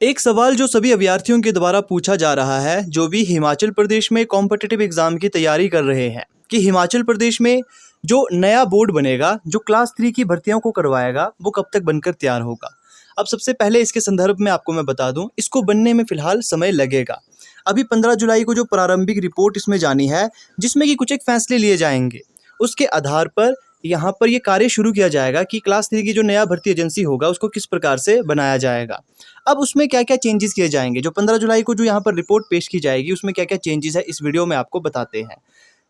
एक सवाल जो सभी अभ्यर्थियों के द्वारा पूछा जा रहा है, जो भी हिमाचल प्रदेश में कॉम्पिटिटिव एग्ज़ाम की तैयारी कर रहे हैं, कि हिमाचल प्रदेश में जो नया बोर्ड बनेगा, जो क्लास 3 की भर्तियों को करवाएगा, वो कब तक बनकर तैयार होगा। अब सबसे पहले इसके संदर्भ में आपको मैं बता दूं, इसको बनने में फ़िलहाल समय लगेगा। अभी 15 जुलाई को जो प्रारंभिक रिपोर्ट इसमें जानी है, जिसमें कि कुछ एक फ़ैसले लिए जाएंगे, उसके आधार पर यहाँ पर ये कार्य शुरू किया जाएगा कि क्लास 3 की जो नया भर्ती एजेंसी होगा, उसको किस प्रकार से बनाया जाएगा। अब उसमें क्या-क्या चेंजेस किए जाएँगे, जो 15 जुलाई को जो यहाँ पर रिपोर्ट पेश की जाएगी, उसमें क्या-क्या चेंजेस है, इस वीडियो में आपको बताते हैं।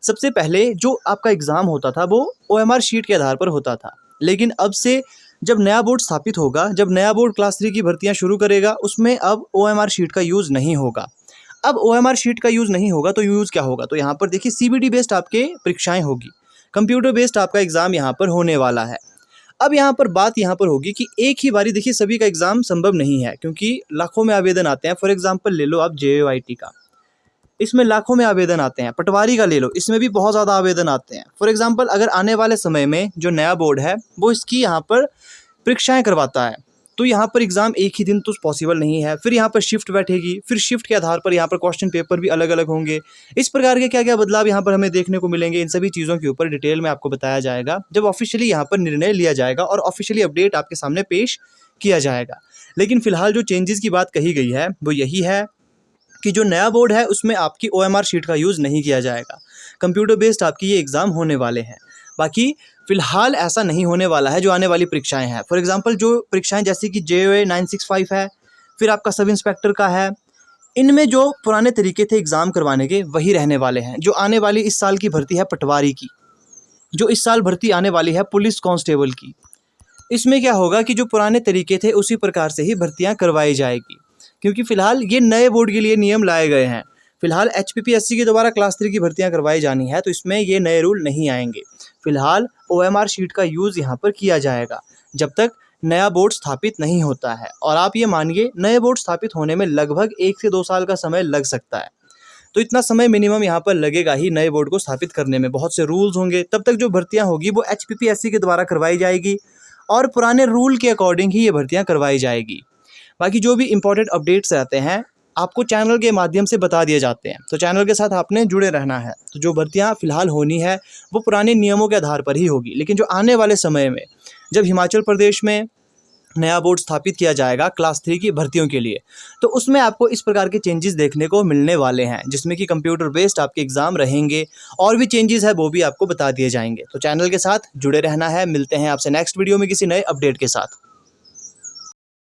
सबसे पहले जो आपका एग्ज़ाम होता था, वो ओएमआर शीट के आधार पर होता था। लेकिन अब से जब नया बोर्ड स्थापित होगा, जब नया बोर्ड क्लास 3 की भर्तियाँ शुरू करेगा, उसमें अब ओएमआर शीट का यूज़ नहीं होगा। अब ओएमआर शीट का यूज़ नहीं होगा, तो यूज़ क्या होगा? तो यहाँ पर देखिए सीबीटी बेस्ड आपके परीक्षाएँ होगी। कंप्यूटर बेस्ड आपका एग्ज़ाम यहाँ पर होने वाला है। अब यहाँ पर बात यहाँ पर होगी कि एक ही बारी देखिए सभी का एग्ज़ाम संभव नहीं है, क्योंकि लाखों में आवेदन आते हैं। फॉर एग्ज़ाम्पल ले लो आप जेओआईटी का, इसमें लाखों में आवेदन आते हैं। पटवारी का ले लो, इसमें भी बहुत ज़्यादा आवेदन आते हैं। फॉर एग्ज़ाम्पल अगर आने वाले समय में जो नया बोर्ड है, वो इसकी यहाँ पर परीक्षाएँ करवाता है, तो यहाँ पर एग्ज़ाम एक ही दिन तो पॉसिबल नहीं है। फिर यहाँ पर शिफ्ट बैठेगी, फिर शिफ्ट के आधार पर यहाँ पर क्वेश्चन पेपर भी अलग-अलग होंगे। इस प्रकार के क्या-क्या बदलाव यहाँ पर हमें देखने को मिलेंगे, इन सभी चीज़ों के ऊपर डिटेल में आपको बताया जाएगा, जब ऑफ़िशियली यहाँ पर निर्णय लिया जाएगा और ऑफ़िशियली अपडेट आपके सामने पेश किया जाएगा। लेकिन फ़िलहाल जो चेंजेज़ की बात कही गई है, वो यही है कि जो नया बोर्ड है, उसमें आपकी ओएमआर शीट का यूज़ नहीं किया जाएगा। कंप्यूटर बेस्ड आपकी ये एग्ज़ाम होने वाले हैं। बाकी फ़िलहाल ऐसा नहीं होने वाला है जो आने वाली परीक्षाएँ हैं। फॉर एग्ज़ाम्पल जो परीक्षाएँ जैसे कि जेओए 965 है, फिर आपका सब इंस्पेक्टर का है, इनमें जो पुराने तरीके थे एग्ज़ाम करवाने के, वही रहने वाले हैं। जो आने वाली इस साल की भर्ती है पटवारी की, जो इस साल भर्ती आने वाली है पुलिस कांस्टेबल की, इसमें क्या होगा कि जो पुराने तरीके थे उसी प्रकार से ही भर्तियाँ करवाई जाएगी। क्योंकि फ़िलहाल ये नए बोर्ड के लिए नियम लाए गए हैं। फ़िलहाल एचपीपीएससी के द्वारा क्लास 3 की भर्तियाँ करवाई जानी है, तो इसमें ये नए रूल नहीं आएंगे। फ़िलहाल ओएमआर शीट का यूज़ यहाँ पर किया जाएगा, जब तक नया बोर्ड स्थापित नहीं होता है। और आप ये मानिए, नए बोर्ड स्थापित होने में लगभग 1 से 2 साल का समय लग सकता है। तो इतना समय मिनिमम यहाँ पर लगेगा ही नए बोर्ड को स्थापित करने में। बहुत से रूल्स होंगे, तब तक जो भर्तियाँ होगी वो एचपीपीएससी के द्वारा करवाई जाएगी और पुराने रूल के अकॉर्डिंग ही ये भर्तियाँ करवाई जाएगी। बाकी जो भी इम्पोर्टेंट अपडेट्स रहते हैं, आपको चैनल के माध्यम से बता दिए जाते हैं, तो चैनल के साथ आपने जुड़े रहना है। तो जो भर्तियाँ फ़िलहाल होनी है, वो पुराने नियमों के आधार पर ही होगी। लेकिन जो आने वाले समय में जब हिमाचल प्रदेश में नया बोर्ड स्थापित किया जाएगा क्लास 3 की भर्तियों के लिए, तो उसमें आपको इस प्रकार के चेंजेस देखने को मिलने वाले हैं, जिसमें कि कंप्यूटर बेस्ड आपके एग्ज़ाम रहेंगे और भी चेंजेस है वो भी आपको बता दिए जाएंगे। तो चैनल के साथ जुड़े रहना है। मिलते हैं आपसे नेक्स्ट वीडियो में किसी नए अपडेट के साथ।